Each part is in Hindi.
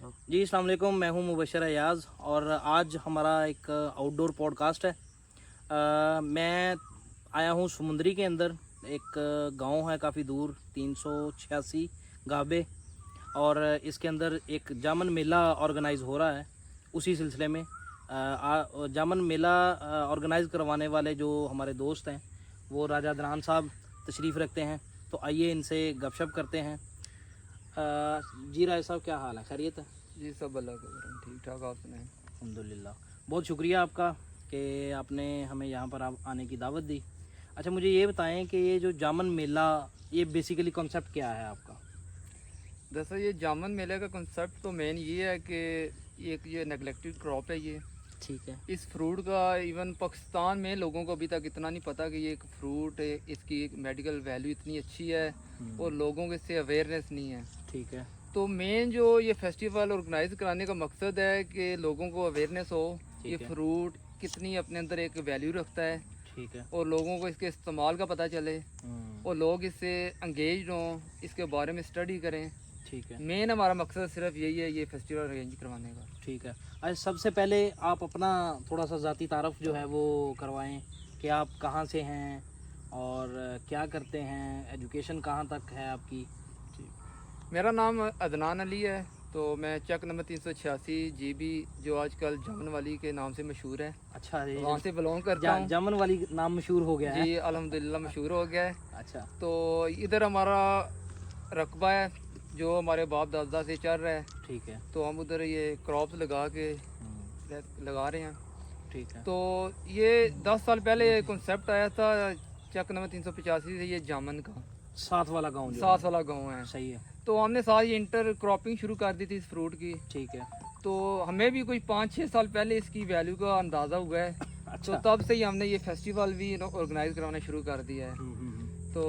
जी अस्सलाम वालेकुम, मैं हूं मुबशर अयाज़ और आज हमारा एक आउटडोर पॉडकास्ट है। मैं आया हूं समुंदरी के अंदर, एक गांव है काफ़ी दूर 386 गाबे, और इसके अंदर एक जामन मेला ऑर्गेनाइज़ हो रहा है। उसी सिलसिले में जामन मेला ऑर्गेनाइज़ करवाने वाले जो हमारे दोस्त हैं वो राजा अदनान साहब तशरीफ़ रखते हैं, तो आइए इनसे गपशप करते हैं। जी राय साहब, क्या हाल है? खैरियत है? जी सब अल्लाह का करम, ठीक ठाक। आप सुनाएं? अल्हम्दुलिल्लाह, बहुत शुक्रिया आपका कि आपने हमें यहाँ पर आने की दावत दी। अच्छा, मुझे ये बताएं कि ये जो जामन मेला, ये बेसिकली कॉन्सेप्ट क्या है आपका? दरअसल ये जामन मेले का कंसेप्ट तो मेन ये है कि ये नेगलेक्टेड क्रॉप है ये। ठीक है। इस फ्रूट का इवन पाकिस्तान में लोगों को अभी तक इतना नहीं पता कि ये एक फ्रूट है, इसकी एक मेडिकल वैल्यू इतनी अच्छी है और लोगों को इससे अवेयरनेस नहीं है। ठीक है। तो मेन जो ये फेस्टिवल ऑर्गेनाइज कराने का मकसद है कि लोगों को अवेयरनेस हो ये फ्रूट कितनी अपने अंदर एक वैल्यू रखता है। ठीक है। और लोगों को इसके इस्तेमाल का पता चले और लोग इससे एंगेज हों, इसके बारे में स्टडी करें। ठीक है। मेन हमारा मकसद सिर्फ यही है ये फेस्टिवल अरेंज करवाने का। ठीक है। अच्छा, सबसे पहले आप अपना थोड़ा सा ज़ाती तारफ़ जो है वो करवाएं कि आप कहाँ से हैं और क्या करते हैं, एजुकेशन कहाँ तक है आपकी? मेरा नाम अदनान अली है, तो मैं चक नंबर 386 GB जो आजकल जामन वाली के नाम से मशहूर है, अच्छा जी, वहाँ से बिलोंग करता हूँ। जामन वाली नाम मशहूर हो गया है? जी अल्हम्दुलिल्लाह मशहूर हो गया है। अच्छा। तो इधर हमारा रकबा है जो हमारे बाप दादा से चल रहा है। ठीक है। तो हम उधर ये क्रॉप्स लगा के लगा रहे हैं। ठीक है। तो ये 10 साल पहले कॉन्सेप्ट आया था चक नंबर 385 से, ये जामन का साथ वाला गाँव, साथ वाला गाँव है। सही है। तो हमने साथ ये इंटर क्रॉपिंग शुरू कर दी थी इस फ्रूट की। ठीक है। तो हमें भी कोई 5-6 साल पहले इसकी वैल्यू का अंदाज़ा हुआ है। अच्छा। तो तब से ही हमने ये फेस्टिवल भी ऑर्गेनाइज करवाना शुरू कर दिया है। तो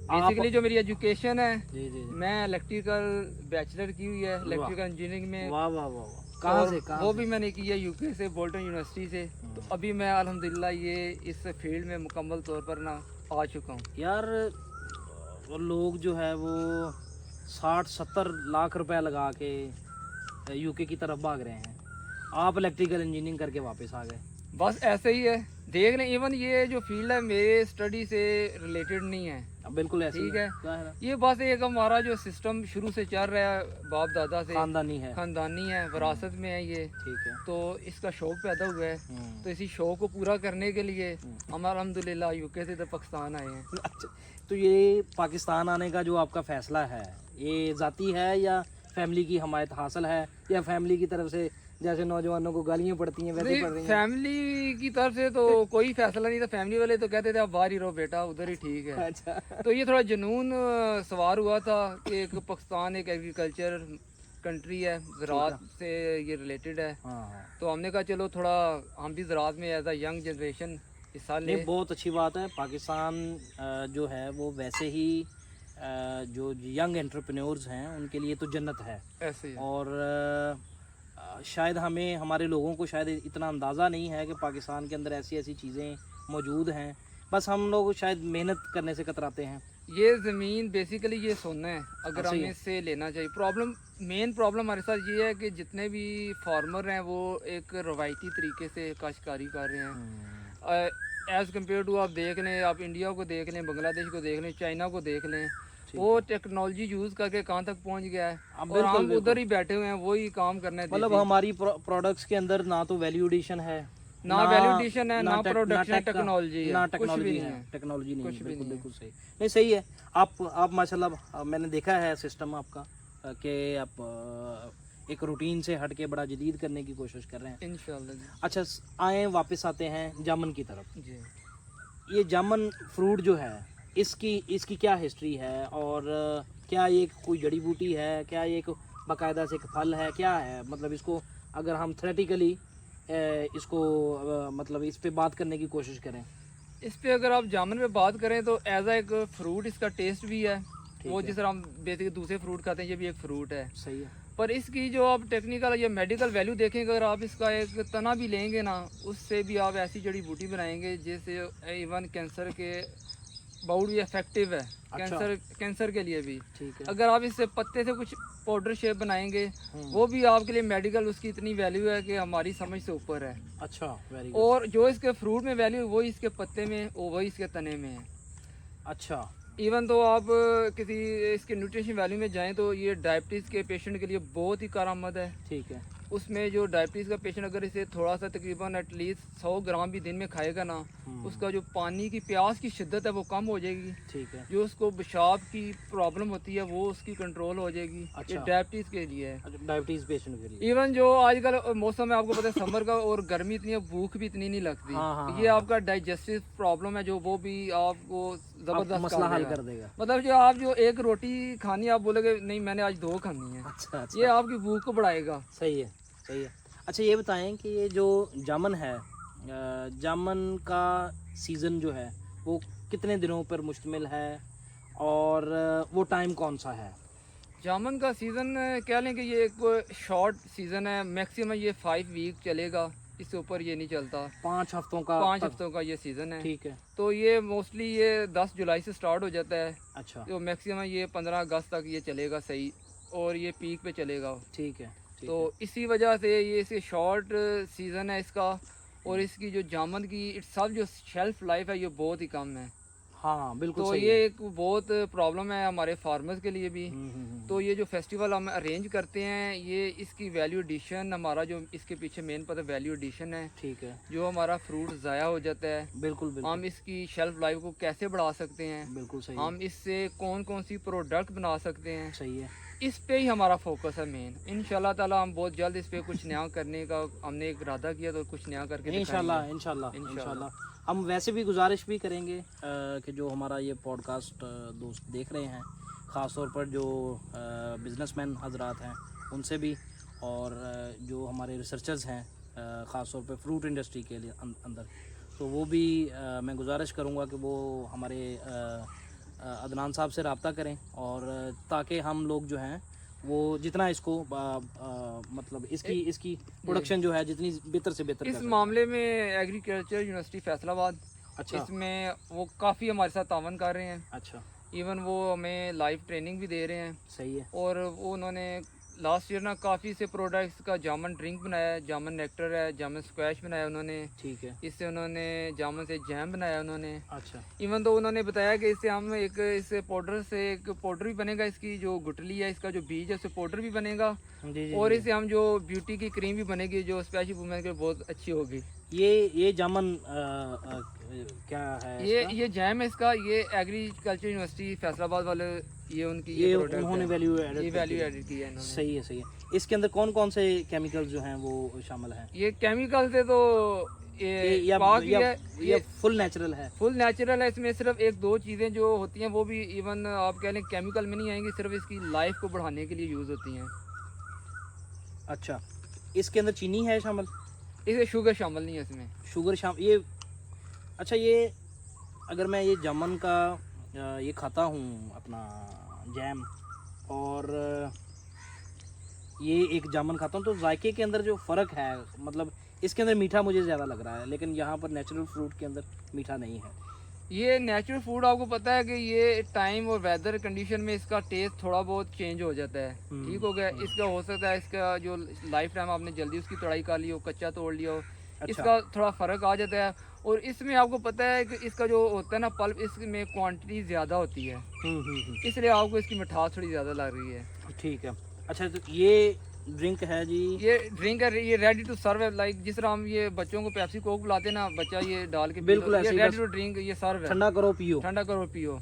बेसिकली जो मेरी एजुकेशन है, जी जी, मैं इलेक्ट्रिकल बैचलर की हुई है इलेक्ट्रिकल इंजीनियरिंग में। वाह वाह वाह वाह। कहाँ से? वो भी मैंने की है यूके से, बोल्टन यूनिवर्सिटी से। तो अभी मैं अल्हम्दुलिल्लाह ये इस फील्ड में मुकम्मल तौर पर ना आ चुका हूँ। यार, वो लोग जो है वो 60-70 लाख रुपए लगा के यूके की तरफ भाग रहे हैं, आप इलेक्ट्रिकल इंजीनियरिंग करके वापस आ गए। बस ऐसे ही है, देख लें। इवन ये जो फील्ड है मेरे स्टडी से रिलेटेड नहीं है। बिल्कुल ऐसे ठीक ही है। ये बस एक हमारा जो सिस्टम शुरू से चल रहा है बाप दादा से, खानदानी है, खानदानी है, विरासत में है ये। ठीक है। तो इसका शौक पैदा हुआ है, तो इसी शौक को पूरा करने के लिए हम अल्हम्दुलिल्लाह यूके से इधर पाकिस्तान आए हैं। अच्छा, तो ये पाकिस्तान आने का जो आपका फैसला है, ये ज़ाती है या फैमिली की हमायत हासिल है, या फैमिली की तरफ से जैसे नौजवानों को गालियाँ पड़ती हैं वैसे पड़ रही हैं? फैमिली की तरफ से तो कोई फैसला नहीं था। फैमिली वाले तो कहते थे आप बाहर ही रहो बेटा, उधर ही ठीक है। अच्छा। तो ये थोड़ा जुनून सवार हुआ था कि एक पाकिस्तान एक एग्रीकल्चर कंट्री है, ज़राअत से ये रिलेटेड है। हाँ। तो हमने कहा चलो थोड़ा हम भी ज़राअत में एज अ यंग जनरेशन हिस्सा नहीं, लें। बहुत अच्छी बात है। पाकिस्तान जो है वो वैसे ही जो यंग एंटरप्रेन्योर्स हैं उनके लिए तो जन्नत है। ऐसे ही है। और शायद हमें, हमारे लोगों को शायद इतना अंदाज़ा नहीं है कि पाकिस्तान के अंदर ऐसी ऐसी चीज़ें मौजूद हैं। बस हम लोग शायद मेहनत करने से कतराते हैं। ये ज़मीन बेसिकली ये सोना है, अगर सही हमें है। इससे लेना चाहिए। मेन प्रॉब्लम हमारे साथ ये है कि जितने भी फार्मर हैं वो एक रवायती तरीके से काश्तकारी कर रहे हैं। एज़ कम्पेयर टू आप देख लें, आप इंडिया को देख लें, बांग्लादेश को देख लें, चाइना को देख लें, वो टेक्नोलॉजी यूज़ करके कहाँ तक पहुँच गया है और हम उधर ही बैठे हुए हैं वही काम करने। मतलब हमारी प्रोडक्ट्स के अंदर ना तो वैल्यू एडिशन है, ना वैल्यू एडिशन है, ना प्रोडक्शन टेक्नोलॉजी है, ना कुछ टेक्नोलॉजी भी है, नहीं है। टेक्नोलॉजी नहीं कुछ है। भी बिल्कुल नहीं है। बिल्कुल सही। नहीं, सही है। आप माशाल्लाह, मैंने देखा है सिस्टम आपका कि आप एक रूटीन से हट के बड़ा जदीद करने की कोशिश कर रहे हैं। इंशाल्लाह जी। अच्छा, आए वापस आते हैं जामन की तरफ। जी ये जामन फ्रूट जो है, इसकी क्या हिस्ट्री है, और क्या ये कोई जड़ी बूटी है, क्या ये एक बाकायदा से एक फल है, क्या है? मतलब इसको अगर हम थ्योरेटिकली इसको मतलब इस पे बात करने की कोशिश करें। इस पे अगर आप जामुन पे बात करें तो एज अ एक फ्रूट इसका टेस्ट भी है। वो जिस तरह हम बेसिकली दूसरे फ्रूट खाते हैं, ये भी एक फ्रूट है। सही है। पर इसकी जो आप टेक्निकल या मेडिकल वैल्यू देखेंगे, अगर आप इसका एक तना भी लेंगे ना, उससे भी आप ऐसी जड़ी बूटी बनाएंगे जिससे इवन कैंसर के बहुत ही इफेक्टिव है कैंसर के लिए भी। ठीक है। अगर आप इससे पत्ते से कुछ पाउडर शेप बनाएंगे वो भी आपके लिए मेडिकल उसकी इतनी वैल्यू है कि हमारी समझ से ऊपर है। अच्छा, वेरी गुड। और जो इसके फ्रूट में वैल्यू वही इसके पत्ते में वही इसके तने में है। अच्छा, इवन तो आप किसी इसके न्यूट्रिशन वैल्यू में जाएं तो ये डायबिटीज़ के पेशेंट के लिए बहुत ही कारआमद है। ठीक है। उसमें जो डायबिटीज़ का पेशेंट अगर इसे थोड़ा सा तकरीबन एटलीस्ट 100 ग्राम भी दिन में खाएगा ना, उसका जो पानी की प्यास की शिद्दत है वो कम हो जाएगी। ठीक है। जो उसको पेशाब की प्रॉब्लम होती है वो उसकी कंट्रोल हो जाएगी। अच्छा। ये डायबिटीज़ के लिए है। अच्छा, डायबिटीज पेशेंट के लिए। इवन जो आजकल मौसम है आपको पता है समर का, और गर्मी इतनी है, भूख भी इतनी नहीं लगती। हाँ, ये आपका डाइजेस्टिव प्रॉब्लम है जो वो भी आपको जबरदस्त मसला हल देगा। कर देगा। मतलब जो आप जो एक रोटी खानी आप बोलोगे नहीं मैंने आज 2 खानी है, अच्छा, ये आपकी भूख को बढ़ाएगा। सही है, सही है। अच्छा, ये बताएं कि ये जो जामन है, जामन का सीज़न जो है वो कितने दिनों पर मुश्तमिल है और वो टाइम कौन सा है? जामन का सीज़न कह लें कि ये एक शॉर्ट सीज़न है, मैक्सिमम ये 5 वीक चलेगा, इससे ऊपर ये नहीं चलता। 5 हफ्तों का 5 हफ्तों का ये सीज़न है। ठीक है। तो ये मोस्टली ये 10 जुलाई से स्टार्ट हो जाता है, अच्छा, तो मैक्सिमम ये 15 अगस्त तक ये चलेगा सही, और ये पीक पे चलेगा। ठीक है। ठीक तो इसी वजह से ये इसके शॉर्ट सीज़न है इसका, और इसकी जो जामन की सब जो शेल्फ लाइफ है ये बहुत ही कम है। हाँ, बिल्कुल तो सही ये है। एक बहुत प्रॉब्लम है हमारे फार्मर्स के लिए भी। तो ये जो फेस्टिवल हम अरेंज करते हैं ये इसकी वैल्यू एडिशन, हमारा जो इसके पीछे मेन पता वैल्यू एडिशन है। ठीक है। जो हमारा फ्रूट ज़ाया हो जाता है, बिल्कुल बिल्कुल हम इसकी शेल्फ लाइफ को कैसे बढ़ा सकते हैं, बिल्कुल सही हम इससे कौन कौन सी प्रोडक्ट बना सकते हैं, है। सही है। इस पे ही हमारा फोकस है मेन। इंशाल्लाह ताला हम बहुत जल्द इस पे कुछ नया करने का हमने एक इरादा किया, तो कुछ नया करके इंशाल्लाह दिखाएंगे। इंशाल्लाह इंशाल्लाह। इंशाल्लाह। हम वैसे भी गुजारिश भी करेंगे कि जो हमारा ये पॉडकास्ट दोस्त देख रहे हैं, ख़ास तौर पर जो बिजनेसमैन हजरात हैं उनसे भी, और जो हमारे रिसर्चर्स हैं ख़ास तौर पर फ्रूट इंडस्ट्री के लिए अंदर, तो वो भी मैं गुजारिश करूँगा कि वो हमारे अदनान साहब से रब्ता करें, और ताकि हम लोग जो हैं वो जितना इसको मतलब इसकी प्रोडक्शन जो है जितनी बेहतर से बेहतर इस कर सकें। मामले में एग्रीकल्चर यूनिवर्सिटी फैसलाबाद अच्छा। इसमें वो काफ़ी हमारे साथ तावन कर रहे हैं। अच्छा, इवन वो हमें लाइव ट्रेनिंग भी दे रहे हैं, सही है। और वो उन्होंने लास्ट ईयर ना काफ़ी से प्रोडक्ट्स का जामन ड्रिंक बनाया है, जामन नेक्टर है, जामन स्क्वैश बनाया उन्होंने, ठीक है। इससे उन्होंने जामन से जैम बनाया उन्होंने। अच्छा, इवन तो उन्होंने बताया कि इससे हम एक इस पाउडर से एक पाउडर भी बनेगा, इसकी जो गुठली है इसका जो बीज है उससे पाउडर भी बनेगा, जी जी। और इससे हम जो ब्यूटी की क्रीम भी बनेगी जो स्पेशल वुमेन के लिए बहुत अच्छी होगी। ये जामन क्या है ये जैम है इसका, ये एग्रीकल्चर यूनिवर्सिटी फैसलाबाद वाले ये उनकी ये product उन्होंने है। वैल्यू ये एडेड वैल्यू एडिट की है इन्होंने। सही है, सही है। इसके अंदर कौन कौन से केमिकल्स जो हैं वो शामिल हैं? ये केमिकल से तो ये पाक ही है, ये फुल नेचुरल है? फुल नेचुरल है। इसमें सिर्फ 1-2 चीज़ें जो होती हैं वो भी इवन आप कह लें केमिकल में नहीं आएंगी, सिर्फ इसकी लाइफ को बढ़ाने के लिए यूज़ होती हैं। अच्छा, इसके अंदर चीनी है शामिल? इसे शुगर शामिल नहीं है इसमें। शुगर शामिल? ये अच्छा, ये अगर मैं ये जामन का ये खाता हूँ अपना जैम, और ये एक जामन खाता हूँ, तो जायके के अंदर जो फ़र्क है, मतलब इसके अंदर मीठा मुझे ज़्यादा लग रहा है, लेकिन यहाँ पर नेचुरल फ्रूट के अंदर मीठा नहीं है। ये नेचुरल फूड आपको पता है कि ये टाइम और वेदर कंडीशन में इसका टेस्ट थोड़ा बहुत चेंज हो जाता है। ठीक हो गया। इसका हो सकता है इसका जो लाइफ टाइम आपने जल्दी उसकी तोड़ाई कर ली हो, कच्चा तोड़ लिया हो, अच्छा। इसका थोड़ा फ़र्क आ जाता है। और इसमें आपको पता है कि इसका जो होता है ना पल्प, इसमें क्वांटिटी ज़्यादा होती है, इसलिए आपको इसकी मिठास थोड़ी ज़्यादा लग रही है। ठीक है। अच्छा, तो ये ड्रिंक है जी? ये ड्रिंक है, ये रेडी टू सर्व है। लाइक जिस तरह हम ये बच्चों को पेप्सी कोक पिलाते हैं ना, बच्चा ये डाल के पी बिल्कुल लो, ऐसे ये ही रेडी बस टू ड्रिंक, ये सर्व है। ठंडा करो पियो। ठंडा करो पियो,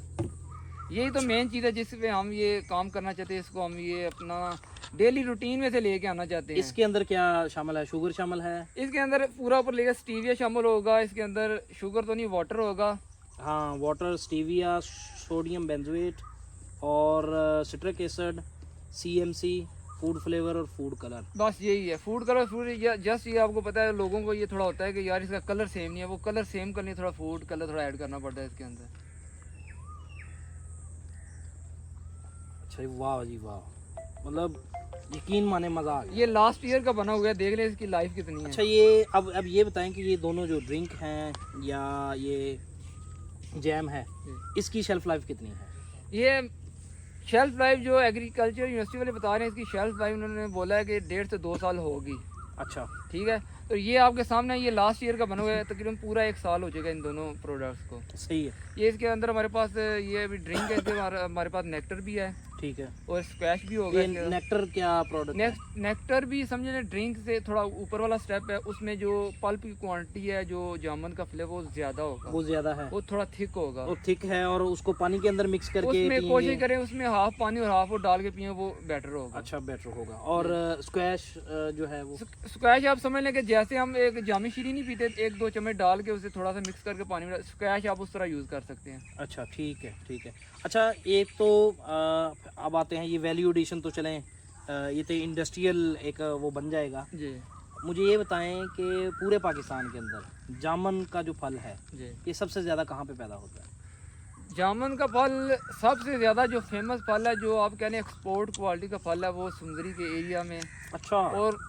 यही तो मेन चीज़ है जिस पे हम ये काम करना चाहते हैं। इसको हम ये अपना डेली रूटीन में से लेके आना चाहते हैं। इसके अंदर क्या शामिल है? शुगर शामिल है? इसके अंदर पूरा ऊपर लेकर स्टीविया शामिल होगा, इसके अंदर शुगर तो नहीं, वाटर होगा। हाँ, वाटर, स्टीविया, सोडियम बेंजोएट और citric acid, CMC, food flavour और फूड कलर। बस यही है फूड कलर। फूड जस्ट ये आपको पता है लोगों को ये थोड़ा होता है कि यार इसका कलर सेम नहीं है, वो कलर सेम करने थोड़ा फूड कलर थोड़ा ऐड करना पड़ता है इसके अंदर। अच्छा, वाह जी वाह, मतलब यकीन माने मज़ा आ गया। ये लास्ट ईयर का बना हुआ है, देख लें इसकी लाइफ कितनी है। अच्छा, ये अब ये बताएं कि ये दोनों जो ड्रिंक हैं या ये जैम है, जी। इसकी शेल्फ लाइफ कितनी है? ये शेल्फ लाइफ जो एग्रीकल्चर यूनिवर्सिटी वाले बता रहे हैं, इसकी शेल्फ लाइफ उन्होंने बोला है कि 1.5 से 2 साल होगी। अच्छा, ठीक है, तो ये आपके सामने ये लास्ट ईयर का बना हुआ है, तकरीबन पूरा 1 साल हो जाएगा इन दोनों प्रोडक्ट्स को। सही है, ये इसके अंदर हमारे पास ये अभी ड्रिंक है, इसके हमारे पास नेक्टर भी है ठीक है। और स्क्वैश भी होगा। ये नेक्टर क्या प्रोडक्ट है? नेक्टर भी समझे ना, ड्रिंक से थोड़ा ऊपर वाला स्टेप है, उसमें जो पल्प की क्वांटिटी है, जो जामुन का फ्लेवर वो ज्यादा होगा, वो ज्यादा है, वो थोड़ा थिक होगा। वो थिक है, और उसको पानी के अंदर मिक्स करके उसमें पिएंगे। कोशिश करें उसमें हाफ पानी और हाफ वो डाल के पिए, वो बेटर होगा। अच्छा, बेटर होगा। और स्क्वैश जो है वो स्क्वैश आप समझ लें कि जैसे हम एक जामी शीरी नहीं पीते, 1-2 चम्मच डाल के उसे थोड़ा सा मिक्स करके पानी में, स्क्वैश आप उस तरह यूज कर सकते हैं। अच्छा, ठीक है, ठीक है। अच्छा, एक तो अब आते हैं ये वैल्यू एडिशन, तो चलें ये तो इंडस्ट्रियल एक वो बन जाएगा। जी मुझे ये बताएं कि पूरे पाकिस्तान के अंदर जामुन का जो फल है, जी, ये सबसे ज़्यादा कहाँ पे पैदा होता है? जामुन का फल सबसे ज़्यादा जो फेमस फल है, जो आप कह रहे हैं एक्सपोर्ट क्वालिटी का फल है, वो सुंदरी के एरिया में। अच्छा, और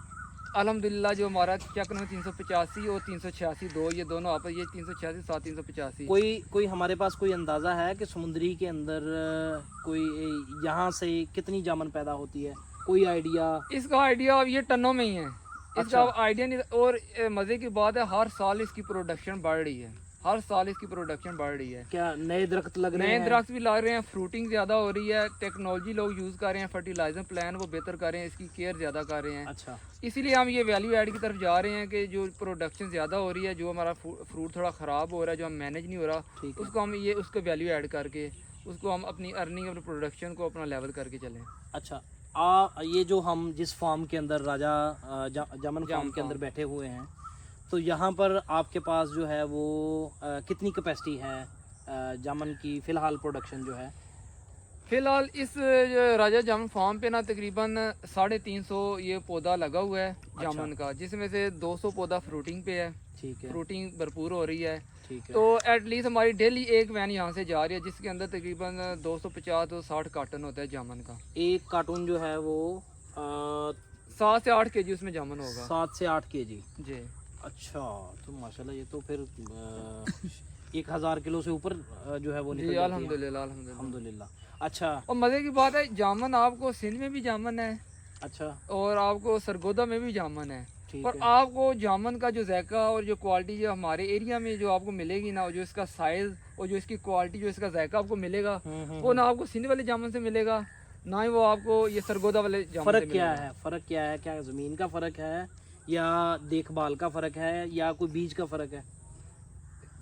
अल्हम्दुलिल्लाह जो हमारा चक्र में 385 और 386 दो, ये दोनों आपस, ये 386 7 385। कोई हमारे पास कोई अंदाज़ा है कि समुद्री के अंदर कोई यहाँ से कितनी जामुन पैदा होती है? कोई आइडिया? इसका आइडिया अब ये टनों में ही है, इसका अच्छा। आइडिया नहीं। और मज़े की बात है, हर साल इसकी प्रोडक्शन बढ़ रही है, हर साल इसकी प्रोडक्शन बढ़ रही है। क्या नए दरख्त लग रहे नए हैं? दरख्त भी लग रहे हैं, फ्रूटिंग ज़्यादा हो रही है, टेक्नोलॉजी लोग यूज़ कर रहे हैं, फर्टिलाइजर प्लान वो बेहतर कर रहे हैं, इसकी केयर ज़्यादा कर रहे हैं। अच्छा, इसीलिए हम ये वैल्यू ऐड की तरफ जा रहे हैं कि जो प्रोडक्शन ज़्यादा हो रही है, जो हमारा फ्रूट थोड़ा ख़राब हो रहा है, जो हम मैनेज नहीं हो रहा, ठीक है। उसको हम ये उसको वैल्यू ऐड करके उसको हम अपनी अर्निंग, अपनी प्रोडक्शन को अपना लेवल करके चलें। अच्छा, ये जो हम जिस फार्म के अंदर राजा जामुन फार्म के अंदर बैठे हुए हैं, तो यहाँ पर आपके पास जो है वो कितनी कैपेसिटी है जामुन की फ़िलहाल प्रोडक्शन जो है? फिलहाल इस राजा जामुन फार्म पे ना तकरीबन 350 ये पौधा लगा हुआ है जामुन का, जिसमें से 200 पौधा फ्रूटिंग पे है। ठीक है, फ्रूटिंग भरपूर हो रही है। ठीक है। तो एटलीस्ट हमारी डेली एक वैन यहाँ से जा रही है, जिसके अंदर तकरीबन 250 से 60 कार्टन होता है जामुन का। एक कार्टून जो है वो 7 से 8 केजी उसमें जामुन होगा। 7 से 8 kg। जी। अच्छा, तो माशाल्लाह ये तो फिर 1000 किलो से ऊपर जो है वो निकल जी, जाती है। अल्हम्दुलिल्लाह अल्हम्दुलिल्लाह। अल्हम्दुलिल्लाह। अच्छा, और मज़े की बात है, जामुन आपको सिंध में भी जामुन है अच्छा, और आपको सरगोदा में भी जामुन है। ठीक पर है। आपको जामुन का जो जायका और जो क्वालिटी जो हमारे एरिया में जो आपको मिलेगी ना, जो इसका साइज़ और जो इसकी क्वालिटी, जो इसका जायका आपको मिलेगा, वो ना आपको सिंध वाले जामुन से मिलेगा, ना ही वो आपको ये सरगोदा वाले जामुन से फ़र्क क्या मिलेगा। है? फ़र्क क्या है? क्या ज़मीन का फ़र्क है, या देखभाल का फ़र्क है, या कोई बीज का फ़र्क है?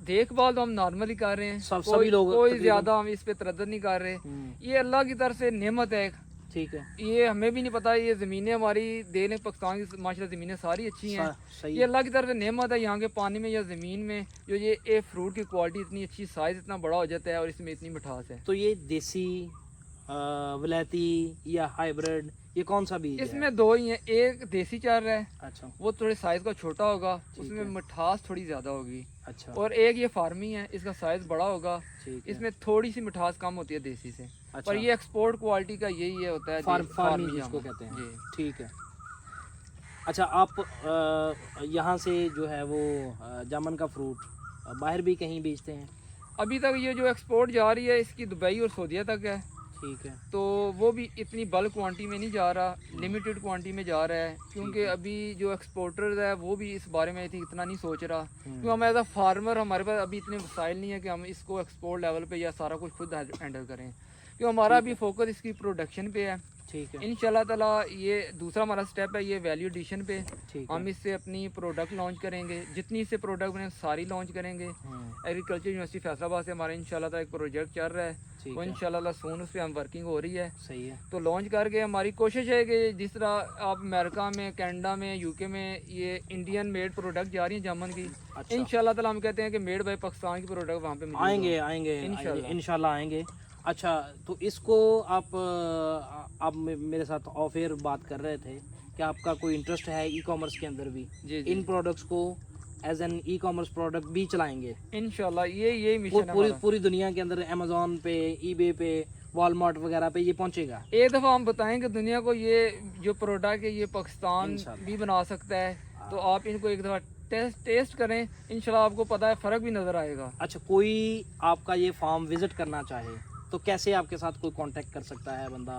देखभाल तो हम नॉर्मली कर रहे हैं, सभी लोग कोई तकरीबन- ज़्यादा हम इस पे तरद्दुद नहीं कर रहे। ये अल्लाह की तरफ से नेमत है एक। ठीक है, ये हमें भी नहीं पता, ये ज़मीनें हमारी देने पाकिस्तान की माशाल्लाह ज़मीनें सारी अच्छी हैं। सही ये अल्लाह की तरफ से नेमत है, यहाँ के पानी में या ज़मीन में जो ये फ्रूट की क्वालिटी इतनी अच्छी, साइज़ इतना बड़ा हो जाता है और इसमें इतनी मिठास है। तो ये देसी विलायती या हाइब्रिड, ये कौन सा बीज है? इसमें दो ही हैं, एक देसी चल रहा है, अच्छा, वो थोड़े साइज़ का छोटा होगा, ठीक उसमें है। मिठास थोड़ी ज़्यादा होगी। अच्छा, और एक ये फार्मी है, इसका साइज़ बड़ा होगा, ठीक है। इसमें थोड़ी सी मिठास कम होती है देसी से। अच्छा, पर ये एक्सपोर्ट क्वालिटी का यही होता है, फार्मी फार्मी जिसको जामुन। कहते हैं। जी। ठीक है। अच्छा, आप यहाँ से जो है वो जामुन का फ्रूट बाहर भी कहीं बेचते हैं? अभी तक ये जो एक्सपोर्ट जा रही है इसकी दुबई और सऊदीया तक है, ठीक है, तो वो भी इतनी बल्क क्वांटिटी में नहीं जा रहा, लिमिटेड क्वांटिटी में जा रहा है, क्योंकि अभी जो एक्सपोर्टर्स है वो भी इस बारे में इतना नहीं सोच रहा, क्योंकि हम एज अ फार्मर हमारे पास अभी इतने वसाइल नहीं है कि हम इसको एक्सपोर्ट लेवल पे या सारा कुछ खुद हैंडल करें, क्योंकि हमारा अभी फोकस इसकी प्रोडक्शन पे है। ठीक है, इंशाल्लाह ताला ये दूसरा हमारा स्टेप है, ये वैल्यू एडिशन पे ठीक हम है। इससे अपनी प्रोडक्ट लॉन्च करेंगे, जितनी इससे प्रोडक्ट बने सारी लॉन्च करेंगे। एग्रीकल्चर यूनिवर्सिटी फैसलाबाद से हमारा इंशाल्लाह ताला एक प्रोजेक्ट चल रहा है, ठीक वो है, इंशाल्लाह सून उस पर हम वर्किंग हो रही है, सही है। तो लॉन्च करके हमारी कोशिश है कि जिस तरह आप अमेरिका में, कनाडा में, यूके में ये इंडियन मेड प्रोडक्ट जा रही हैं जामुन की, अच्छा, इंशाल्लाह ताला हम कहते हैं कि मेड बाय पाकिस्तान की प्रोडक्ट वहाँ पे मौजूद आएंगे हो। आएंगे इंशाल्लाह। इंशाल्लाह आएंगे। अच्छा, तो इसको आप मेरे साथ ऑफ एयर बात कर रहे थे कि आपका कोई इंटरेस्ट है ई कॉमर्स के अंदर भी, जी जी इन प्रोडक्ट्स को as an e commerce product भी चलाएंगे इंशाल्लाह, यही मिशन है हमारा। पूरी दुनिया के अंदर, अमेजोन पे, ईबे पे, वॉलमार्ट वगैरह पे ये पहुंचेगा? एक दफ़ा हम बताएंगे दुनिया को ये जो प्रोडक्ट है ये पाकिस्तान इंशाल्लाह। भी बना सकता है, तो आप इनको एक दफ़ा टेस्ट करें, इंशाल्लाह आपको पता है फ़र्क भी नज़र आएगा। अच्छा, कोई आपका ये फार्म विजिट करना चाहे तो कैसे आपके साथ कोई कांटेक्ट कर सकता है बंदा?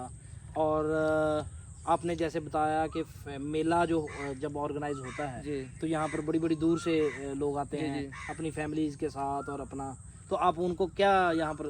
और आपने जैसे बताया कि मेला जो जब ऑर्गेनाइज होता है जी तो यहाँ पर बड़ी बड़ी दूर से लोग आते जी हैं जी। अपनी फैमिलीज के साथ और अपना, तो आप उनको क्या यहाँ पर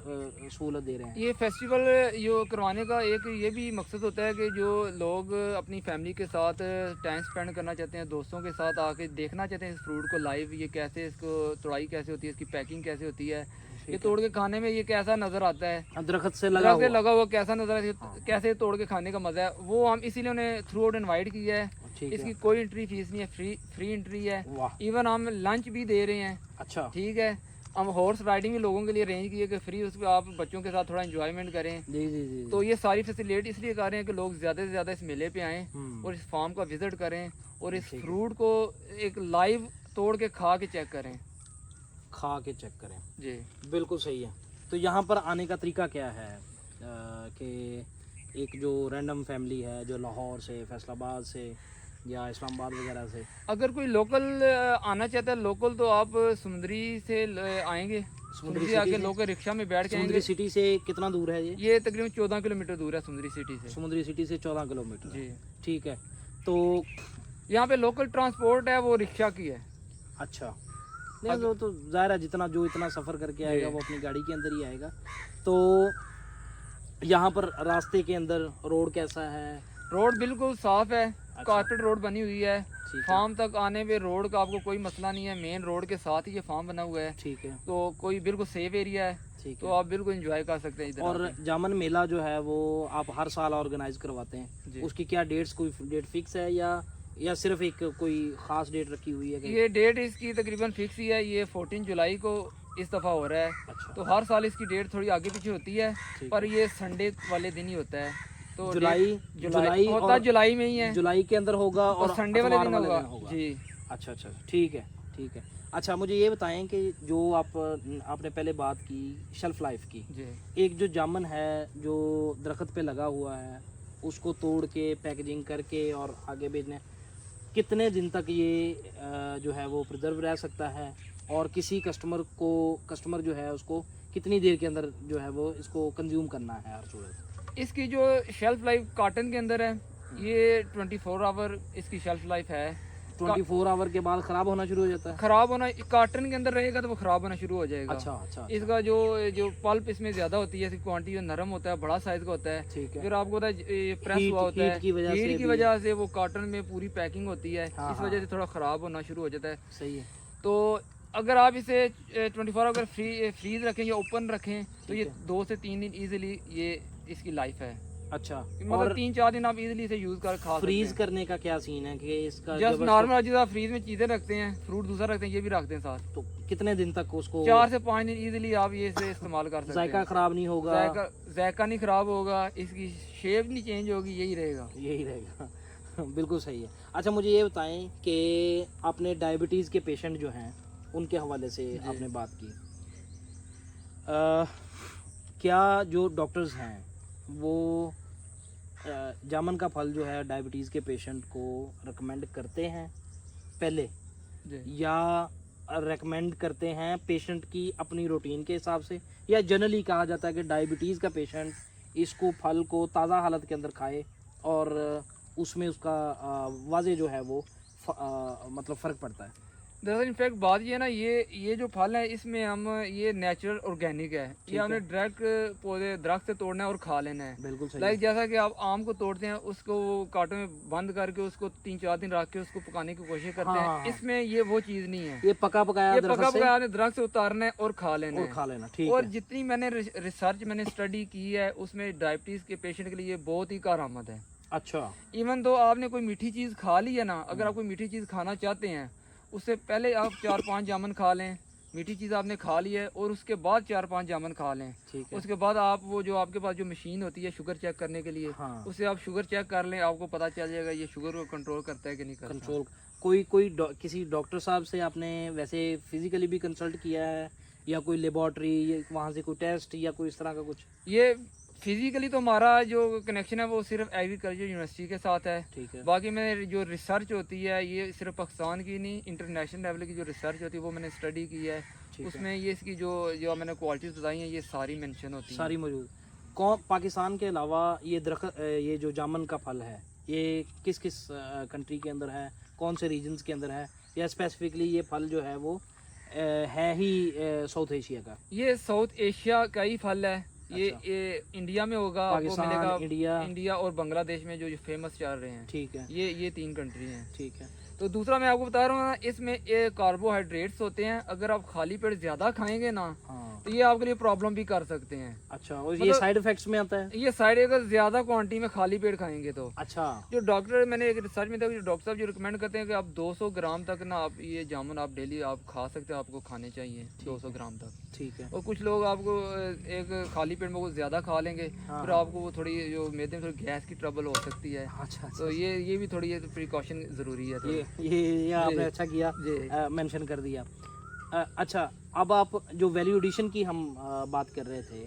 सहूलत दे रहे हैं? ये फेस्टिवल यो करवाने का एक ये भी मकसद होता है कि जो लोग अपनी फैमिली के साथ टाइम स्पेंड करना चाहते हैं, दोस्तों के साथ आके देखना चाहते हैं इस फ्रूट को लाइव, ये कैसे इसको तोड़ाई कैसे होती है, इसकी पैकिंग कैसे होती है, ये तोड़ के खाने में ये कैसा नज़र आता है, दरख्त से लगा हुआ। लगा हुआ कैसा नज़र आता है, कैसे तोड़ के खाने का मज़ा है, वो हम इसीलिए उन्हें थ्रू आउट इन्वाइट किया है। ठीक इसकी है। कोई एंट्री फीस नहीं है, फ्री एंट्री है। वाह, इवन हम लंच भी दे रहे हैं, अच्छा। ठीक है। हम हॉर्स राइडिंग भी लोगों के लिए अरेंज किए कि फ्री, उसको आप बच्चों के साथ थोड़ा एंजॉयमेंट करें। जी जी जी। तो ये सारी फैसिलिटी इसलिए कर रहे हैं कि लोग ज़्यादा से ज़्यादा इस मेले पे आएँ हम्म, और इस फार्म का विज़िट करें और इस ठीक है। फ्रूट को एक लाइव तोड़ के खा के चेक करें। खा के चेक करें, जी बिल्कुल सही है। तो यहाँ पर आने का तरीका क्या है कि एक जो रैंडम फैमिली है जो लाहौर से, फैसलाबाद से या इस्लामाबाद वगैरह से, अगर कोई लोकल आना चाहता है, लोकल तो आप समुंदरी से आएंगे, समुंदरी सिटी आके से? लोकल रिक्शा में बैठ के समुद्री आएंगे। सिटी से कितना दूर है ये? ये तकरीबन 14 किलोमीटर दूर है समुंदरी सिटी से। समुद्री सिटी से 14 किलोमीटर है। जी, ठीक है। तो यहाँ पे लोकल ट्रांसपोर्ट है वो रिक्शा की है। अच्छा, नहीं वो तो ज़ाहिर है जितना जो इतना सफ़र करके आएगा वो अपनी गाड़ी के अंदर ही आएगा। तो यहाँ पर रास्ते के अंदर रोड कैसा है? रोड बिल्कुल साफ है, अच्छा। कारपेट रोड बनी हुई है। ठीक है, फार्म तक आने में रोड का आपको कोई मसला नहीं है, मेन रोड के साथ ही ये फार्म बना हुआ है, ठीक है, तो कोई बिल्कुल सेफ एरिया है, ठीक तो है। आप बिल्कुल एंजॉय कर सकते हैं इधर और आके। जामन मेला जो है वो आप हर साल ऑर्गेनाइज करवाते हैं, जी। उसकी क्या डेट्स, कोई डेट फिक्स है या सिर्फ एक कोई ख़ास डेट रखी हुई है कि? ये डेट इसकी तकरीबन फिक्स ही है, ये 14 जुलाई को इस दफ़ा हो रहा है। अच्छा, तो हर साल इसकी डेट थोड़ी आगे पीछे होती है, ठीक पर ये संडे वाले दिन ही होता है। तो जुलाई जुलाई होता है, जुलाई में ही है, जुलाई के अंदर होगा और और संडे वाले इतवार दिन होगा। जी अच्छा अच्छा, ठीक है, ठीक है। अच्छा, मुझे ये बताएं कि जो आपने पहले बात की शेल्फ लाइफ की, जी। एक जो जामुन है जो दरख्त पे लगा हुआ है उसको तोड़ के पैकेजिंग करके और आगे भेजने, कितने दिन तक ये जो है वो प्रिजर्व रह सकता है? और किसी कस्टमर जो है उसको कितनी देर के अंदर जो है वो इसको कंज्यूम करना है हर सूरत? इसकी जो शेल्फ लाइफ कॉटन के अंदर है, ये 24 आवर इसकी शेल्फ लाइफ है। 24 आवर के बाद ख़राब होना शुरू हो जाता है? खराब होना, कॉटन के अंदर रहेगा तो वो खराब होना शुरू हो जाएगा। अच्छा अच्छा, इसका जो पल्प इसमें ज्यादा होती है, इसकी क्वांटिटी जो नरम होता है, बड़ा साइज का होता है। ठीक है। फिर आपको पता है ये प्रेस Heat- हुआ होता heat है, की वजह से हीट की भी- वजह से वो कॉटन में पूरी पैकिंग होती है, हाँ, इस हाँ, वजह से थोड़ा खराब होना शुरू हो जाता है। सही है। तो अगर आप इसे 24 अगर फ्रीज रखें या ओपन रखें तो ये 2 से 3 दिन इजीली ये इसकी लाइफ है। अच्छा, मतलब और 3-4 दिन आप इजीली इसे यूज कर खा सकते फ्रीज हैं। करने का क्या सीन है कि इसका जस्ट जब नॉर्मल जैसा फ्रीज में चीजें रखते हैं, फ्रूट दूसरा रखते हैं, ये भी रखते हैं साथ। तो कितने दिन तक उसको 4 से 5 दिन इजीली आप ये इसे इस्तेमाल कर सकते जायका हैं। खराब नहीं होगा? जायका नहीं खराब होगा, इसकी शेप नहीं चेंज होगी, यही रहेगा। यही रहेगा। बिल्कुल सही है। अच्छा, मुझे ये बताएं कि आपने डायबिटीज़ के पेशेंट जो हैं उनके हवाले से आपने बात की, क्या जो डॉक्टर्स हैं वो जामुन का फल जो है डायबिटीज़ के पेशेंट को रिकमेंड करते हैं पहले, जी। या रेकमेंड करते हैं पेशेंट की अपनी रूटीन के हिसाब से, या जनरली कहा जाता है कि डायबिटीज़ का पेशेंट इसको फल को ताज़ा हालत के अंदर खाए और उसमें उसका वाज़े जो है वो मतलब फ़र्क पड़ता है? दरअसल इनफैक्ट बात ये है ना, ये जो फल है इसमें हम ये नेचुरल ऑर्गेनिक है, ये हमने डायरेक्ट पौधे दरख्त से तोड़ना है और खा लेना है। बिल्कुल सही। लाइक जैसा कि आप आम को तोड़ते हैं, उसको कांटों में बंद करके उसको 3-4 दिन रख के उसको पकाने की कोशिश करते हाँ, हैं, हाँ। इसमें ये वो चीज़ नहीं है। ये पका पकाया ये दरख्त पका से पकाया आपने दरख्त से उतारना है और खा लेना और है। खा लेना, ठीक और है। जितनी मैंने रिसर्च मैंने स्टडी की है उसमें डायबिटीज़ के पेशेंट के लिए ये बहुत ही कारआमद है। अच्छा, इवन तो आपने कोई मीठी चीज़ खा ली है ना, अगर आप कोई मीठी चीज़ खाना चाहते हैं उससे पहले आप 4-5 जामुन खा लें, मीठी चीज़ आपने खा ली है और उसके बाद 4-5 जामुन खा लें। ठीक है। उसके बाद आप वो जो आपके पास जो मशीन होती है शुगर चेक करने के लिए, हाँ, उससे आप शुगर चेक कर लें, आपको पता चल जाएगा ये शुगर को कंट्रोल करता है कि नहीं करता। कंट्रोल। किसी डॉक्टर साहब से आपने वैसे फिजिकली भी कंसल्ट किया है, या कोई लेबॉर्ट्री, वहाँ से कोई टेस्ट या कोई इस तरह का कुछ? ये फिजिकली तो हमारा जो कनेक्शन है वो सिर्फ एग्रीकल्चर यूनिवर्सिटी के साथ है। ठीक है। बाकी मैं जो रिसर्च होती है ये सिर्फ पाकिस्तान की नहीं, इंटरनेशनल लेवल की जो रिसर्च होती है वो मैंने स्टडी की है। ठीक है। उसमें ये इसकी जो जो मैंने क्वालिटीज़ बताई हैं ये सारी मेंशन होती हैं। सारी मौजूद। कौन पाकिस्तान के अलावा ये दरख्त ये जो जामुन का फल है ये किस किस कंट्री के अंदर है, कौन से रीजन्स के अंदर है, या स्पेसिफिकली ये फल जो है वो है ही साउथ एशिया का? ये साउथ एशिया का ही फल है। ये इंडिया में होगा, आपको पाकिस्तान, मिलेगा इंडिया और बांग्लादेश में जो फेमस चल रहे हैं। ठीक है। ये 3 कंट्री हैं। ठीक है। तो दूसरा मैं आपको बता रहा हूँ ना, इसमें ये कार्बोहाइड्रेट्स होते हैं। अगर आप खाली पेट ज़्यादा खाएंगे ना हाँ। तो ये आपके लिए प्रॉब्लम भी कर सकते हैं। अच्छा, और ये साइड इफेक्ट्स में आता है? ये साइड अगर ज़्यादा क्वांटिटी में खाली पेट खाएंगे तो। अच्छा। जो डॉक्टर, मैंने एक रिसर्च में था कि जो डॉक्टर साहब जो रिकमेंड करते हैं कि आप 200 ग्राम तक ना आप ये जामुन आप डेली आप खा सकते हो, आपको खाने चाहिए 200 ग्राम तक। ठीक है। और कुछ लोग आपको एक खाली पेट में वो ज़्यादा खा लेंगे, हाँ, फिर आपको वो थोड़ी जो मैदे में थोड़ी गैस की ट्रबल हो सकती है। अच्छा। तो ये भी थोड़ी प्रिकॉशन ज़रूरी है थोड़ी। ये आपने अच्छा किया मेंशन कर दिया। अच्छा, अब आप जो वैल्यू एडिशन की हम बात कर रहे थे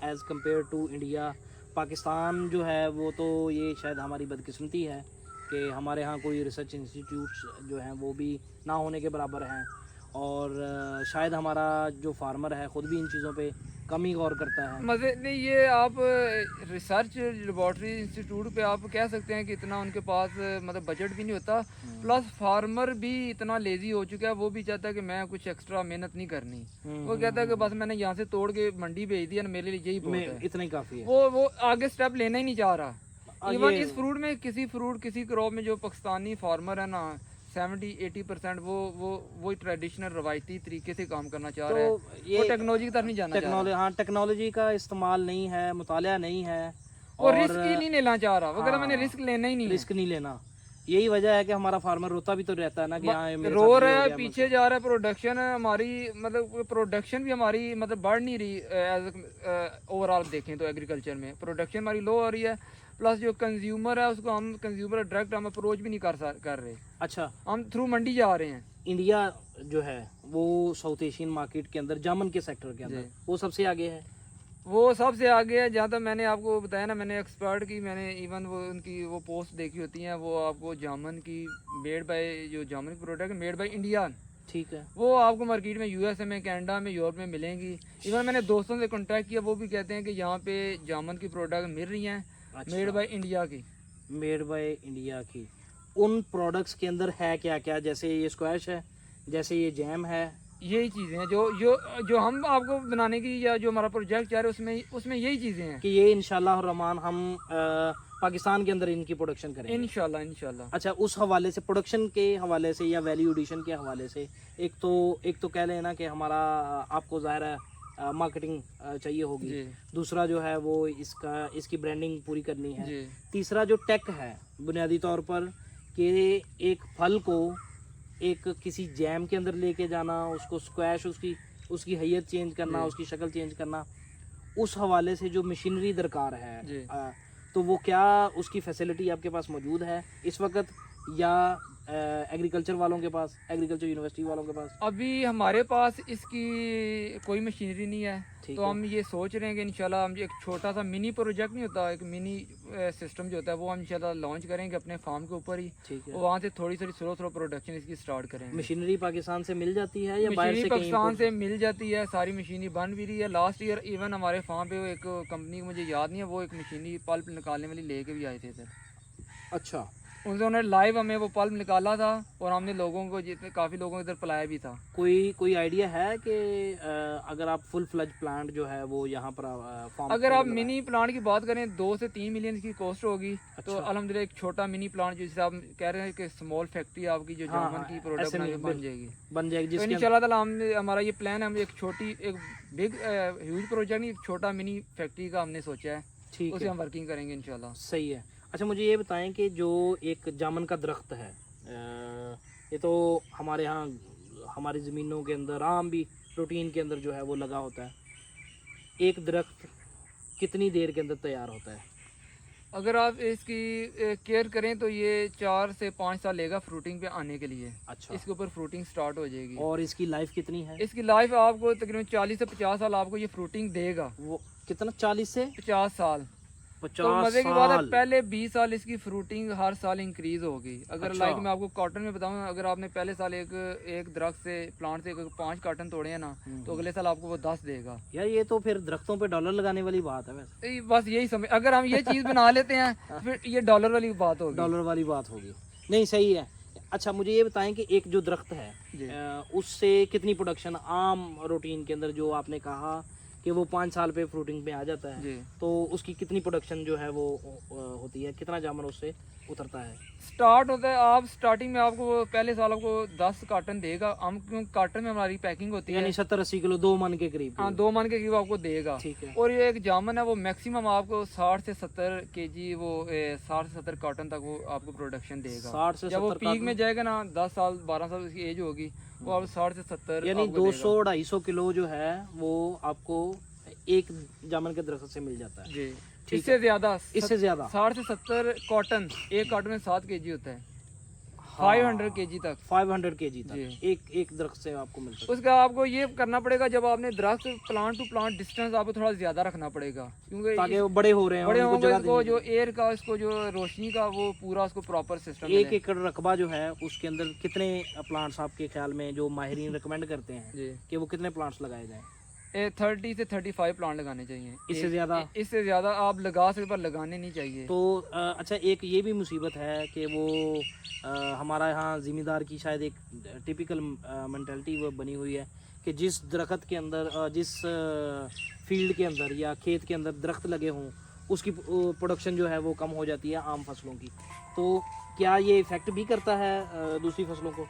as compared to India, Pakistan जो है वो तो ये शायद हमारी बदकिस्मती है कि हमारे यहाँ कोई रिसर्च इंस्टीट्यूट्स जो हैं वो भी ना होने के बराबर हैं, और शायद हमारा जो फार्मर है ख़ुद भी इन चीज़ों पे कम ही गौर करता है। मजे नहीं, ये आप रिसर्च लेबॉर्ट्री इंस्टीट्यूट पे आप कह सकते हैं कि इतना उनके पास मतलब बजट भी नहीं होता, प्लस फार्मर भी इतना लेजी हो चुका है, वो भी चाहता है कि मैं कुछ एक्स्ट्रा मेहनत नहीं करनी। वो कहता है कि बस मैंने यहाँ से तोड़ के मंडी भेज दिया, मेरे लिए यही बहुत है, इतना ही काफ़ी है। वो आगे स्टेप लेना ही नहीं चाह रहा। इवन इस फ्रूट में किसी क्रॉप में जो पाकिस्तानी फार्मर है ना 70-80% वो ट्रेडिशनल रवायती तरीके से काम करना चाह रहा है। वो टेक्नोलॉजी की तरफ नहीं जाना चाह रहा। हाँ, टेक्नोलॉजी का इस्तेमाल नहीं है, मुतालिया नहीं है, और रिस्क ही नहीं लेना चाह रहा। वो कहता मैंने रिस्क लेना ही नहीं, रिस्क नहीं लेना। यही वजह है कि हमारा फार्मर रोता भी तो रहता है ना कि हाँ मेरे रो साथ रहा ये हो है, गया, पीछे जा रहा है। प्रोडक्शन हमारी मतलब प्रोडक्शन भी हमारी मतलब बढ़ नहीं रही। एज ओवरऑल देखें तो एग्रीकल्चर में प्रोडक्शन हमारी लो हो रही है, प्लस जो कंज्यूमर है उसको हम कंज्यूमर डायरेक्ट हम अप्रोच भी नहीं कर रहे। अच्छा, हम थ्रू मंडी जा रहे हैं। इंडिया जो है वो साउथ एशियन मार्केट के अंदर जामुन के सेक्टर के अंदर वो सबसे आगे है। वो सबसे आगे है। जहाँ तक मैंने आपको बताया ना, मैंने एक्सपर्ट की मैंने इवन वो उनकी वो पोस्ट देखी होती हैं, वो आपको जामुन की मेड बाय जो जामुन की प्रोडक्ट मेड बाय इंडिया, ठीक है, वो आपको मार्केट में यूएसए में, कनाडा में, यूरोप में मिलेंगी। इवन मैंने दोस्तों से कांटेक्ट किया, वो भी कहते हैं कि यहाँ पे जामुन की प्रोडक्ट मिल रही हैं मेड बाय इंडिया की। मेड बाय इंडिया की। उन प्रोडक्ट्स के अंदर है क्या क्या? जैसे ये स्क्वैश है, जैसे ये जैम है, यही चीज़ें हैं जो हम आपको बनाने की या जो हमारा प्रोजेक्ट चाह रहे हैं उसमें यही चीज़ें हैं कि ये इंशाल्लाह रहमान हम पाकिस्तान के अंदर इनकी प्रोडक्शन करेंगे इंशाल्लाह। अच्छा, उस हवाले से, प्रोडक्शन के हवाले से या वैल्यू एडिशन के हवाले से, एक तो कह लेना कि हमारा आपको ज़ाहिर है मार्केटिंग चाहिए होगी, दूसरा जो है वो इसकी ब्रांडिंग पूरी करनी है, तीसरा जो टेक है बुनियादी तौर पर कि एक फल को एक किसी जैम के अंदर लेके जाना, उसको स्क्वैश उसकी हैयत चेंज करना, उसकी शक्ल चेंज करना, उस हवाले से जो मशीनरी दरकार है तो वो क्या उसकी फैसिलिटी आपके पास मौजूद है इस वक्त, या एग्रीकल्चर वालों के पास, एग्रीकल्चर यूनिवर्सिटी वालों के पास? अभी हमारे पास इसकी कोई मशीनरी नहीं है, तो हम ये सोच रहे हैं कि इंशाल्लाह हम एक छोटा सा मिनी प्रोजेक्ट नहीं होता, एक मिनी सिस्टम जो होता है वो हम इंशाल्लाह लॉन्च करेंगे अपने फार्म के ऊपर ही। ठीक है। वहाँ से थोड़ी स्लो प्रोडक्शन इसकी स्टार्ट करेंगे। मशीनरी पाकिस्तान से मिल जाती है या बाहर से? पाकिस्तान से मिल जाती है, सारी मशीनरी बन भी रही है। लास्ट ईयर इवन हमारे फार्म पे एक कंपनी, मुझे याद नहीं है, वो एक मशीनरी पल्प निकालने वाली लेके भी आए थे सर। अच्छा, उन्होंने लाइव हमें वो पल्प निकाला था और हमने लोगों को जितने काफ़ी लोगों को इधर पिलाया भी था। कोई आइडिया है कि अगर आप फुल फ्लज प्लांट जो है वो यहाँ पर फार्म, अगर आप मिनी प्लांट की बात करें 2 से 3 मिलियन की कॉस्ट होगी। अच्छा। तो अल्हम्दुलिल्लाह एक छोटा मिनी प्लांट जिसे आप कह रहे हैं कि स्मॉल फैक्ट्री आपकी जो जामुन की प्रोडक्ट बन जाएगी। तो इंशाल्लाह ताला हमारा ये प्लान है, हम एक बिग ह्यूज प्रोजेक्ट नहीं, एक छोटा मिनी फैक्ट्री का हमने सोचा है, ठीक उसे है, हम वर्किंग करेंगे इंशाल्लाह। सही है। अच्छा, मुझे ये बताएं कि जो एक जामुन का दरख्त है, ये तो हमारे यहाँ हमारी ज़मीनों के अंदर आम भी रूटीन के अंदर जो है वो लगा होता है। एक दरख्त कितनी देर के अंदर तैयार होता है? अगर आप इसकी केयर करें तो ये 4 से 5 साल लेगा फ्रूटिंग पे आने के लिए। अच्छा, इसके ऊपर फ्रूटिंग स्टार्ट हो जाएगी। और इसकी लाइफ कितनी है? इसकी लाइफ आपको तकरीबन 40 से 50 साल आपको ये फ्रूटिंग देगा। वो कितना, 40 से 50 साल। तो 50 मजे की बात है, साल? पहले 20 साल इसकी फ्रूटिंग हर साल इंक्रीज होगी। अगर अच्छा। लाइक मैं आपको कॉटन में बताऊं, अगर आपने पहले साल एक दरख्त से प्लांट से 5 कॉटन तोड़े हैं ना, तो अगले साल आपको वो 10 देगा। यार ये तो फिर दरख्तों पे डॉलर लगाने वाली बात है वैसे। बस यही समझ, अगर हम ये चीज़ बना लेते हैं फिर ये डॉलर वाली बात होगी। डॉलर वाली बात होगी। नहीं, सही है। अच्छा, मुझे ये बताएं कि एक जो दरख्त है जी। उससे कितनी प्रोडक्शन आम रूटीन के अंदर, जो आपने कहा कि वो 5 साल पे फ्रूटिंग पे आ जाता है, जी। तो उसकी कितनी प्रोडक्शन जो है वो होती है, कितना जामुन उससे उतरता है? स्टार्ट होता है, आप स्टार्टिंग में आपको पहले साल आपको 10 कार्टन देगा। हम क्योंकि कार्टन में हमारी पैकिंग होती है, यानी 70-80 किलो, 2 मन के करीब? हाँ 2 मन के करीब आपको देगा। ठीक है। और ये एक जामुन है वो मैक्सिमम आपको 60 से 70 केजी, वो 60 से 70 कार्टन तक वो आपको प्रोडक्शन देगा। 60 से जब वो 70 पीक में जाएगा ना, 10 साल 12 साल उसकी एज होगी, वो आप 60 से 70 यानी आपको देगा। 200-250 किलो जो है वो आपको एक जामुन के दरख्त से मिल जाता है? जी। ठीक इससे ज्यादा, इससे ज्यादा 60 से 70 कॉटन, एक कार्टन में 7 केजी होता है। हाँ। 500 केजी तक, 500 केजी तक जी। एक दरख्त से आपको मिलता है। उसका आपको ये करना पड़ेगा, जब आपने दरख्त प्लांट टू प्लांट डिस्टेंस आपको थोड़ा ज्यादा रखना पड़ेगा, क्योंकि ताकि वो बड़े हो रहे हैं, बड़े उनको होंगे जगह तो देनी जो एयर का, इसको जो रोशनी का, वो पूरा उसको प्रॉपर सिस्टम पड़ेगी। 1 एकड़ रकबा जो है उसके अंदर कितने प्लांट्स आपके ख्याल में, जो माहिरीन रिकमेंड करते हैं जी, कि वो कितने प्लांट्स लगाए जाएं? 30 से 35 प्लांट लगाने चाहिए। इससे ज्यादा? इससे ज्यादा आप लगा सकते पर लगाने नहीं चाहिए। तो अच्छा, एक ये भी मुसीबत है कि वो हमारा यहाँ ज़िम्मेदार की शायद एक टिपिकल मेंटालिटी वो बनी हुई है कि जिस दरख्त के अंदर जिस फील्ड के अंदर या खेत के अंदर दरख्त लगे हों, उसकी प्रोडक्शन जो है वो कम हो जाती है आम फसलों की। तो क्या ये इफेक्ट भी करता है दूसरी फसलों को?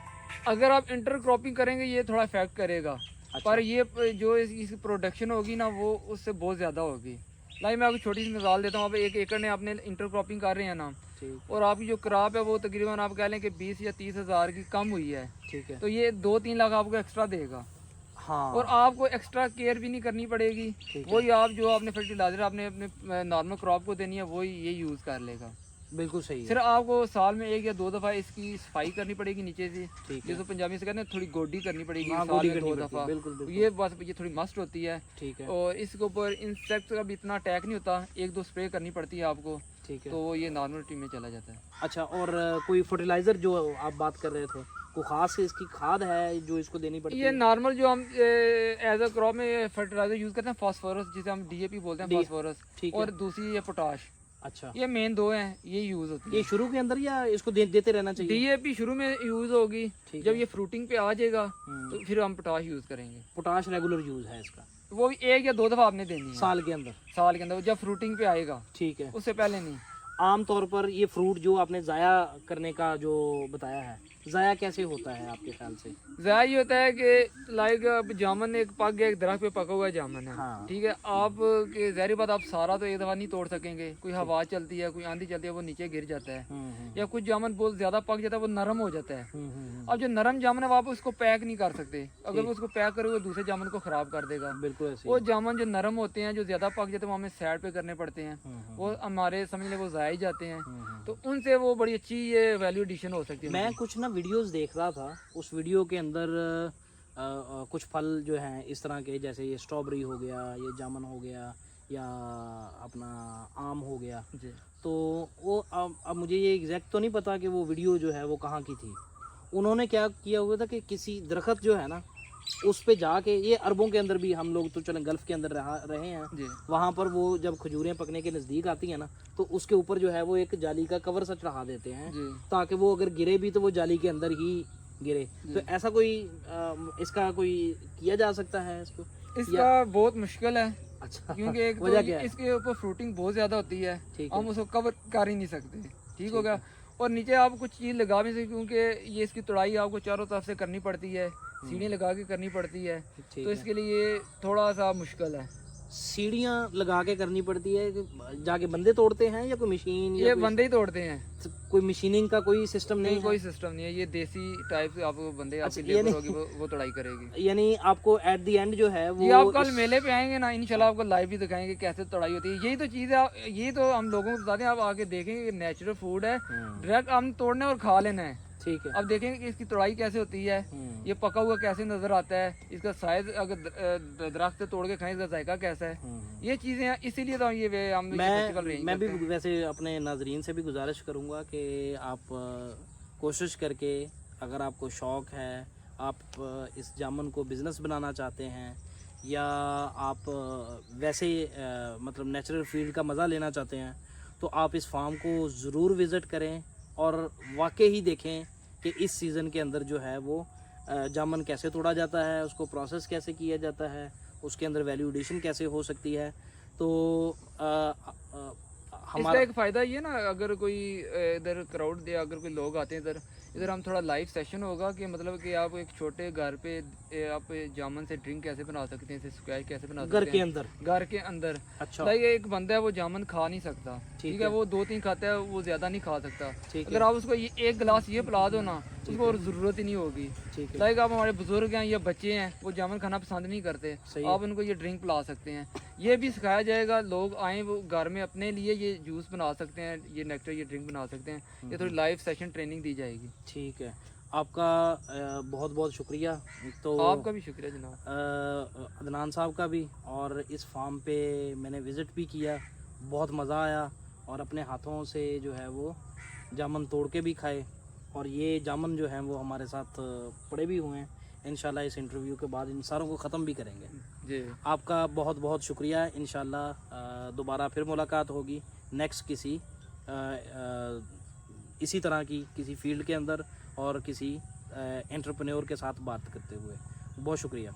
अगर आप इंटर क्रॉपिंग करेंगे ये थोड़ा इफेक्ट करेगा। अच्छा। पर ये जो इसकी प्रोडक्शन होगी ना, वो उससे बहुत ज़्यादा होगी। लाइक मैं आपको छोटी सी मिसाल देता हूँ। आप 1 एकड़ में आपने इंटर क्रॉपिंग कर रहे हैं ना, ठीक। और आपकी जो क्रॉप है वो तकरीबन आप कह लें कि 20 या 30 हज़ार की कम हुई है, ठीक है। तो ये 2-3 लाख आपको एक्स्ट्रा देगा। हाँ। और आपको एक्स्ट्रा केयर भी नहीं करनी पड़ेगी। ठीक है। वही आप जो आपने फर्टिलाइजर आपने अपने नॉर्मल क्रॉप को देनी है, वही ये यूज़ कर लेगा। बिल्कुल सही है। सिर्फ आपको साल में 1 या 2 दफ़ा इसकी सफाई करनी पड़ेगी नीचे से, ठीक है। जिसको पंजाबी से कहते हैं थोड़ी गोडी करनी पड़ेगी। हाँ, साल गोडी में करनी 2 पड़ती है, दफ़ा। बिल्कुल, बिल्कुल। ये बस ये थोड़ी मस्ट होती है। ठीक है। और इसके ऊपर इंसेक्ट का भी इतना अटैक नहीं होता, 1-2 स्प्रे करनी पड़ती है आपको, ठीक है। तो वो ये नॉर्मल टीम में चला जाता है। अच्छा, और कोई फर्टिलाइजर जो आप बात कर रहे थे, कोई खास इसकी खाद है जो इसको देनी पड़ती ये है? नॉर्मल जो हम एज अ क्रॉप में फर्टिलाइजर यूज़ करते हैं, फास्फोरस, जिसे हम DAP बोलते हैं, फास्फोरस। ठीक है। और दूसरी है पोटाश। अच्छा, ये मेन 2 हैं, ये यूज़ होती है। ये शुरू के अंदर या इसको देते रहना चाहिए? DAP शुरू में यूज़ होगी, ठीक जब है। ये फ्रूटिंग पे आ जाएगा तो फिर हम पोटाश यूज़ करेंगे। पोटाश रेगुलर यूज है इसका? वो भी 1 या 2 दफ़ा आपने देनी है साल के अंदर? साल के अंदर, जब फ्रूटिंग पे आएगा, ठीक है। उससे पहले नहीं। आम तौर पर ये फ्रूट जो आपने ज़ाया करने का जो बताया है, ज़ाया कैसे होता है आपके ख्याल से? ज़ाया ये होता है कि लाइक जामुन एक पक गया, एक दरख्त पे पका हुआ जामुन है, हाँ। ठीक है। आप के ज़ाहिर बात, आप सारा तो एक दफ़ा नहीं तोड़ सकेंगे। कोई हवा चलती है, कोई आंधी चलती है, वो नीचे गिर जाता है। या कुछ जामुन बहुत ज़्यादा पक जाता है, वो नरम हो जाता है। अब जो नरम जामुन है, आप उसको पैक नहीं कर सकते। अगर वो उसको पैक करोगे, दूसरे जामुन को ख़राब कर देगा। बिल्कुल ऐसे वो जामुन जो नरम होते हैं, जो ज़्यादा पक जाते हैं, वो हमें साइड पे करने पड़ते हैं। वो हमारे समझ लें वो ज़ाया ही जाते हैं, तो उनसे वो बड़ी अच्छी ये वैल्यू एडिशन हो सकती है। मैं कुछ ना वीडियोस देख रहा था, उस वीडियो के अंदर कुछ फल जो हैं इस तरह के, जैसे ये स्ट्रॉबेरी हो गया, ये जामुन हो गया, या अपना आम हो गया, जी। तो वो अब मुझे ये एग्जैक्ट तो नहीं पता कि वो वीडियो जो है वो कहाँ की थी। उन्होंने क्या किया हुआ था कि किसी दरख्त जो है ना, उस पे जाके, ये अरबों के अंदर भी, हम लोग तो चलें गल्फ़ के अंदर रहे हैं, जी। वहाँ पर वो जब खजूरें पकने के नज़दीक आती हैं ना, तो उसके ऊपर जो है वो एक जाली का कवर सा चढ़ा देते हैं, जी। ताकि वो अगर गिरे भी तो वो जाली के अंदर ही गिरे। तो ऐसा कोई इसका कोई किया जा सकता है इसको? इसका बहुत मुश्किल है। अच्छा, क्योंकि एक वजह तो क्या है? इसके ऊपर फ्रूटिंग बहुत ज़्यादा होती है, ठीक हम उसको कवर कर ही नहीं सकते। ठीक हो गया। और नीचे आप कुछ चीज़ लगा भी सकते, क्योंकि ये इसकी तोड़ाई आपको चारों तरफ से करनी पड़ती है, सीढ़ी लगा के करनी पड़ती है, तो इसके लिए थोड़ा सा मुश्किल है। सीढ़ियाँ लगा के करनी पड़ती है कि जाके बंदे तोड़ते हैं या कोई मशीन या ये कोई, बंदे ही तोड़ते हैं, कोई मशीनिंग का कोई सिस्टम नहीं नहीं है? कोई सिस्टम नहीं है, ये देसी टाइप से आपको बंदे आपकी अच्छा, ये लेबर नहीं- होगी वो तोड़ाई करेगी। यानी आपको एट द एंड जो है ये आप वो कल मेले पे आएंगे ना, इंशाल्लाह आपको लाइव भी दिखाएंगे कैसे तोड़ाई होती है। यही तो चीज़ है, यही तो हम लोगों को बताते हैं, आप आके देखेंगे नेचुरल फूड है, डायरेक्ट हम तोड़ने और खा लेना है। ठीक है। अब देखेंगे कि इसकी तोड़ाई कैसे होती है, ये पका हुआ कैसे नजर आता है, इसका साइज अगर दरख्त से तोड़ के खाएं इसका जायका कैसा है, ये चीजें हैं, इसीलिए तो ये हम ये फेस्टिवल रेंज मैं भी करते हैं। वैसे अपने नाजरीन से भी गुजारिश करूँगा कि आप कोशिश करके, अगर आपको शौक़ है, आप इस जामुन को बिज़नेस बनाना चाहते हैं या आप वैसे मतलब नेचुरल फील्ड का मज़ा लेना चाहते हैं, तो आप इस फार्म को ज़रूर विज़िट करें और वाकई ही देखें कि इस सीज़न के अंदर जो है वो जामुन कैसे तोड़ा जाता है, उसको प्रोसेस कैसे किया जाता है, उसके अंदर वैल्यू एडिशन कैसे हो सकती है। तो इसका हमारा एक फायदा ये ना, अगर कोई इधर क्राउड दे, अगर कोई लोग आते हैं इधर हम थोड़ा लाइव सेशन होगा कि मतलब कि आप एक छोटे घर पे आप जामुन से ड्रिंक कैसे बना सकते हैं, स्क्वैश कैसे बना सकते घर हैं के अंदर। घर के अंदर। अच्छा, लाइक एक बंदा है वो जामुन खा नहीं सकता, ठीक है, है। वो 2-3 खाता है, वो ज्यादा नहीं खा सकता। ठीक अगर आप उसको एक गिलास ये पिला दो ना, उसको और जरूरत ही नहीं होगी। ठीक है। लाइक आप हमारे बुजुर्ग हैं या बच्चे हैं, वो जामुन खाना पसंद नहीं करते, सही आप उनको ये ड्रिंक पिला सकते हैं। ये भी सिखाया जाएगा, लोग आए वो घर में अपने लिए ये जूस बना सकते हैं, ये नेक्टर, ये ड्रिंक बना सकते हैं। ये थोड़ी लाइव सेशन ट्रेनिंग दी जाएगी। ठीक है, आपका बहुत बहुत शुक्रिया। तो आपका भी शुक्रिया जनाब। अदनान साहब का भी, और इस फार्म पे मैंने विज़िट भी किया, बहुत मज़ा आया और अपने हाथों से जो है वो जामुन तोड़ के भी खाए, और ये जामुन जो हैं वो हमारे साथ पड़े भी हुए हैं। इंशाल्लाह इस इंटरव्यू के बाद इन सारों को ख़त्म भी करेंगे। जी, आपका बहुत बहुत शुक्रिया। इंशाल्लाह दोबारा फिर मुलाकात होगी नेक्स्ट किसी इसी तरह की किसी फील्ड के अंदर और किसी एंटरप्रेन्योर के साथ बात करते हुए। बहुत शुक्रिया।